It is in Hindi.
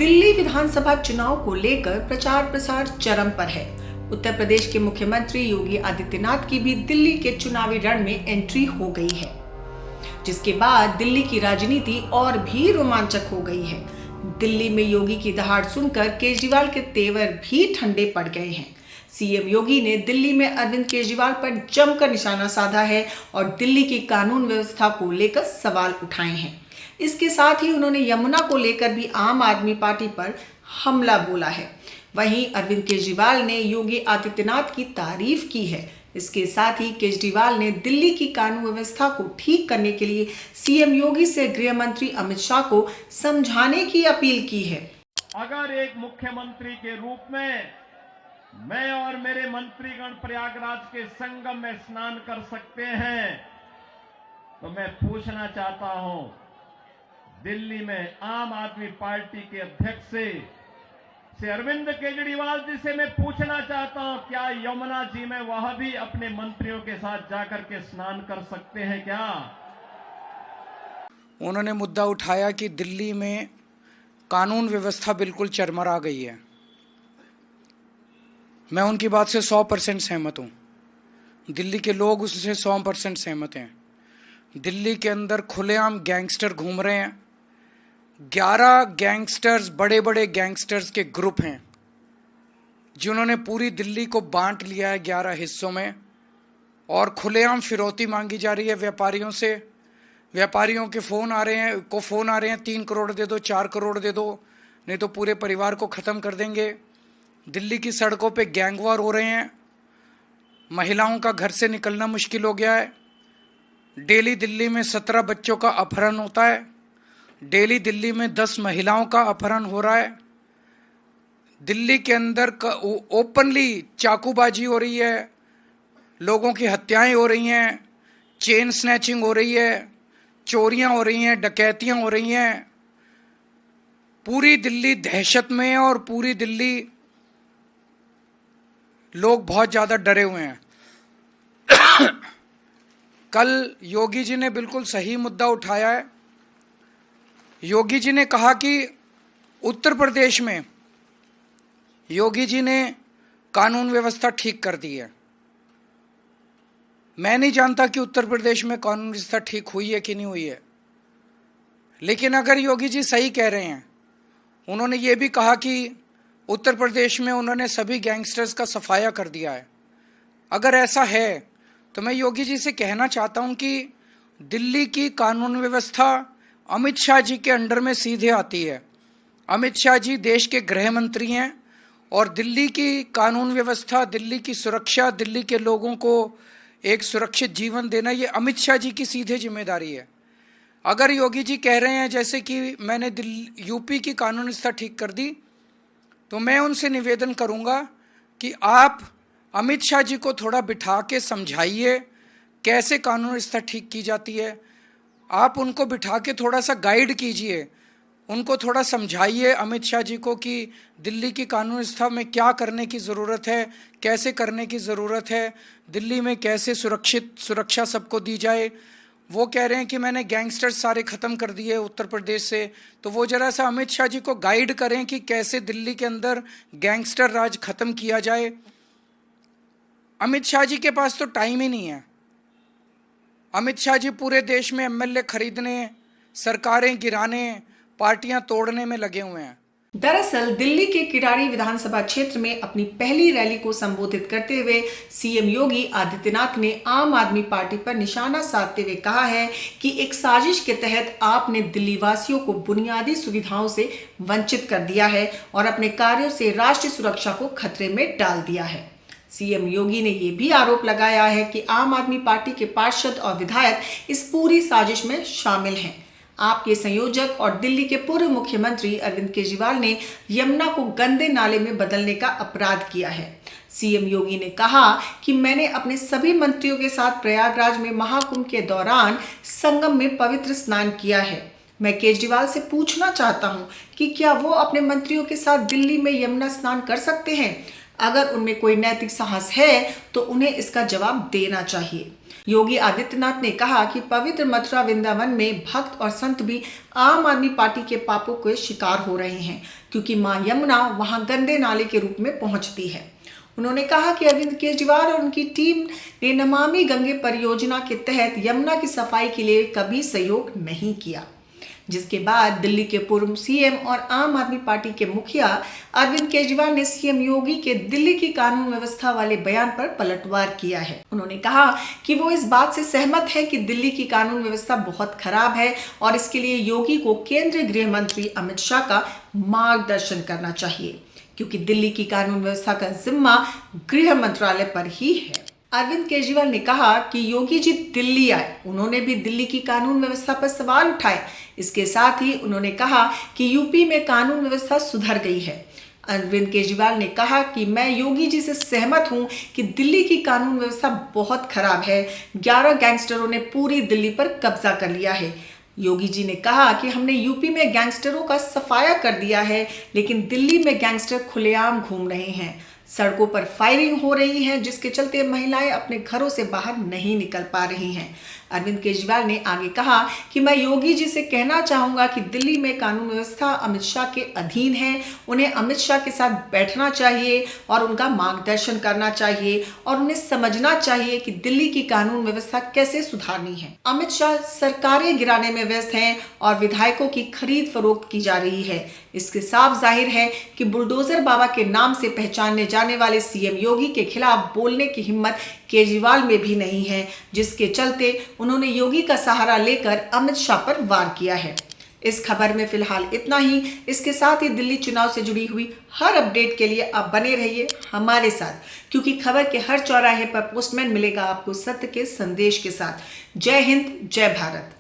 दिल्ली विधानसभा चुनाव को लेकर प्रचार प्रसार चरम पर है। उत्तर प्रदेश के मुख्यमंत्री योगी आदित्यनाथ की भी दिल्ली के चुनावी रण में एंट्री हो गई है, जिसके बाद दिल्ली की राजनीति और भी रोमांचक हो गई है। दिल्ली में योगी की दहाड़ सुनकर केजरीवाल के तेवर भी ठंडे पड़ गए हैं। सीएम योगी ने दिल्ली में अरविंद केजरीवाल पर जमकर निशाना साधा है और दिल्ली की कानून व्यवस्था को लेकर सवाल उठाए हैं। इसके साथ ही उन्होंने यमुना को लेकर भी आम आदमी पार्टी पर हमला बोला है। वहीं अरविंद केजरीवाल ने योगी आदित्यनाथ की तारीफ की है। इसके साथ ही केजरीवाल ने दिल्ली की कानून व्यवस्था को ठीक करने के लिए सीएम योगी से गृह मंत्री अमित शाह को समझाने की अपील की है। अगर एक मुख्यमंत्री के रूप में मैं और मेरे मंत्रीगण प्रयागराज के संगम में स्नान कर सकते हैं, तो मैं पूछना चाहता हूं, दिल्ली में आम आदमी पार्टी के अध्यक्ष से अरविंद केजरीवाल जी से मैं पूछना चाहता हूं, क्या यमुना जी में वह भी अपने मंत्रियों के साथ जाकर के स्नान कर सकते हैं क्या? उन्होंने मुद्दा उठाया कि दिल्ली में कानून व्यवस्था बिल्कुल चरमरा गई है। मैं उनकी बात से 100% सहमत हूं। दिल्ली के लोग उससे 100% सहमत हैं। दिल्ली के अंदर खुलेआम गैंगस्टर घूम रहे हैं। 11 गैंगस्टर्स, बड़े बड़े गैंगस्टर्स के ग्रुप हैं जिन्होंने पूरी दिल्ली को बांट लिया है 11 हिस्सों में, और खुलेआम फिरौती मांगी जा रही है व्यापारियों से। व्यापारियों के फ़ोन आ रहे हैं 3 करोड़ दे दो, 4 करोड़ दे दो, नहीं तो पूरे परिवार को ख़त्म कर देंगे। दिल्ली की सड़कों पे गैंगवार हो रहे हैं। महिलाओं का घर से निकलना मुश्किल हो गया है। डेली दिल्ली में 17 बच्चों का अपहरण होता है। डेली दिल्ली में 10 महिलाओं का अपहरण हो रहा है। दिल्ली के अंदर ओपनली चाकूबाजी हो रही है, लोगों की हत्याएं हो रही हैं, चेन स्नैचिंग हो रही है, चोरियां हो रही हैं, डकैतियां हो रही हैं। पूरी दिल्ली दहशत में है और पूरी दिल्ली लोग बहुत ज़्यादा डरे हुए हैं। कल योगी जी ने बिल्कुल सही मुद्दा उठाया है। योगी जी ने कहा कि उत्तर प्रदेश में योगी जी ने कानून व्यवस्था ठीक कर दी है। मैं नहीं जानता कि उत्तर प्रदेश में कानून व्यवस्था ठीक हुई है कि नहीं हुई है, लेकिन अगर योगी जी सही कह रहे हैं, उन्होंने ये भी कहा कि उत्तर प्रदेश में उन्होंने सभी गैंगस्टर्स का सफाया कर दिया है। अगर ऐसा है तो मैं योगी जी से कहना चाहता हूं कि दिल्ली की कानून व्यवस्था अमित शाह जी के अंडर में सीधे आती है। अमित शाह जी देश के गृह मंत्री हैं और दिल्ली की कानून व्यवस्था, दिल्ली की सुरक्षा, दिल्ली के लोगों को एक सुरक्षित जीवन देना, ये अमित शाह जी की सीधे जिम्मेदारी है। अगर योगी जी कह रहे हैं जैसे कि मैंने यूपी की कानून व्यवस्था ठीक कर दी, तो मैं उनसे निवेदन करूंगा कि आप अमित शाह जी को थोड़ा बिठा के समझाइए कैसे कानून व्यवस्था ठीक की जाती है। आप उनको बिठा के थोड़ा सा गाइड कीजिए, उनको थोड़ा समझाइए अमित शाह जी को कि दिल्ली की कानून व्यवस्था में क्या करने की ज़रूरत है, कैसे करने की ज़रूरत है, दिल्ली में कैसे सुरक्षा सबको दी जाए। वो कह रहे हैं कि मैंने गैंगस्टर सारे ख़त्म कर दिए उत्तर प्रदेश से, तो वो ज़रा सा अमित शाह जी को गाइड करें कि कैसे दिल्ली के अंदर गैंगस्टर राज ख़त्म किया जाए। अमित शाह जी के पास तो टाइम ही नहीं है। अमित शाह जी पूरे देश में एमएलए खरीदने, सरकारें गिराने, पार्टियां तोड़ने में लगे हुए हैं। दरअसल दिल्ली के किराड़ी विधानसभा क्षेत्र में अपनी पहली रैली को संबोधित करते हुए सीएम योगी आदित्यनाथ ने आम आदमी पार्टी पर निशाना साधते हुए कहा है कि एक साजिश के तहत आपने दिल्ली वासियों को बुनियादी सुविधाओं से वंचित कर दिया है और अपने कार्यों से राष्ट्रीय सुरक्षा को खतरे में डाल दिया है। सीएम योगी ने यह भी आरोप लगाया है कि आम आदमी पार्टी के पार्षद और विधायक इस पूरी साजिश में शामिल हैं। आपके संयोजक और दिल्ली के पूर्व मुख्यमंत्री अरविंद केजरीवाल ने यमुना को गंदे नाले में बदलने का अपराध किया है। सीएम योगी ने कहा कि मैंने अपने सभी मंत्रियों के साथ प्रयागराज में महाकुंभ के दौरान संगम में पवित्र स्नान किया है। मैं केजरीवाल से पूछना चाहता हूं कि क्या वो अपने मंत्रियों के साथ दिल्ली में यमुना स्नान कर सकते हैं? अगर उनमें कोई नैतिक साहस है तो उन्हें इसका जवाब देना चाहिए। योगी आदित्यनाथ ने कहा कि पवित्र मथुरा वृंदावन में भक्त और संत भी आम आदमी पार्टी के पापों के शिकार हो रहे हैं, क्योंकि मां यमुना वहां गंदे नाले के रूप में पहुंचती है। उन्होंने कहा कि अरविंद केजरीवाल और उनकी टीम ने नमामि गंगे परियोजना के तहत यमुना की सफाई के लिए कभी सहयोग नहीं किया, जिसके बाद दिल्ली के पूर्व सीएम और आम आदमी पार्टी के मुखिया अरविंद केजरीवाल ने सीएम योगी के दिल्ली की कानून व्यवस्था वाले बयान पर पलटवार किया है। उन्होंने कहा कि वो इस बात से सहमत है कि दिल्ली की कानून व्यवस्था बहुत खराब है और इसके लिए योगी को केंद्रीय गृह मंत्री अमित शाह का मार्गदर्शन करना चाहिए, क्योंकि दिल्ली की कानून व्यवस्था का जिम्मा गृह मंत्रालय पर ही है। अरविंद केजरीवाल ने कहा कि योगी जी दिल्ली आए, उन्होंने भी दिल्ली की कानून व्यवस्था पर सवाल उठाए। इसके साथ ही उन्होंने कहा कि यूपी में कानून व्यवस्था सुधर गई है। अरविंद केजरीवाल ने कहा कि मैं योगी जी से सहमत हूं कि दिल्ली की कानून व्यवस्था बहुत खराब है। 11 गैंगस्टरों ने पूरी दिल्ली पर कब्जा कर लिया है। योगी जी ने कहा कि हमने यूपी में गैंगस्टरों का सफाया कर दिया है, लेकिन दिल्ली में गैंगस्टर खुलेआम घूम रहे हैं। सड़कों पर फायरिंग हो रही है, जिसके चलते महिलाएं अपने घरों से बाहर नहीं निकल पा रही हैं। अरविंद केजरीवाल ने आगे कहा कि मैं योगी जी से कहना चाहूंगा कि दिल्ली में कानून व्यवस्था अमित शाह के अधीन है। उन्हें अमित शाह के साथ बैठना चाहिए और उनका मार्गदर्शन करना चाहिए और उन्हें समझना चाहिए कि दिल्ली की कानून व्यवस्था कैसे सुधारनी है। अमित शाह सरकारें गिराने में व्यस्त हैं और विधायकों की खरीद फरोख्त की जा रही है। इसके साफ जाहिर है कि बुलडोजर बाबा के नाम से पहचाने जाने वाले सीएम योगी के खिलाफ बोलने की हिम्मत केजरीवाल में भी नहीं है, जिसके चलते उन्होंने योगी का सहारा लेकर अमित शाह पर वार किया है। इस खबर में फिलहाल इतना ही। इसके साथ ही दिल्ली चुनाव से जुड़ी हुई हर अपडेट के लिए आप बने रहिए हमारे साथ, क्योंकि खबर के हर चौराहे पर पोस्टमैन मिलेगा आपको सत्य के संदेश के साथ। जय हिंद, जय भारत।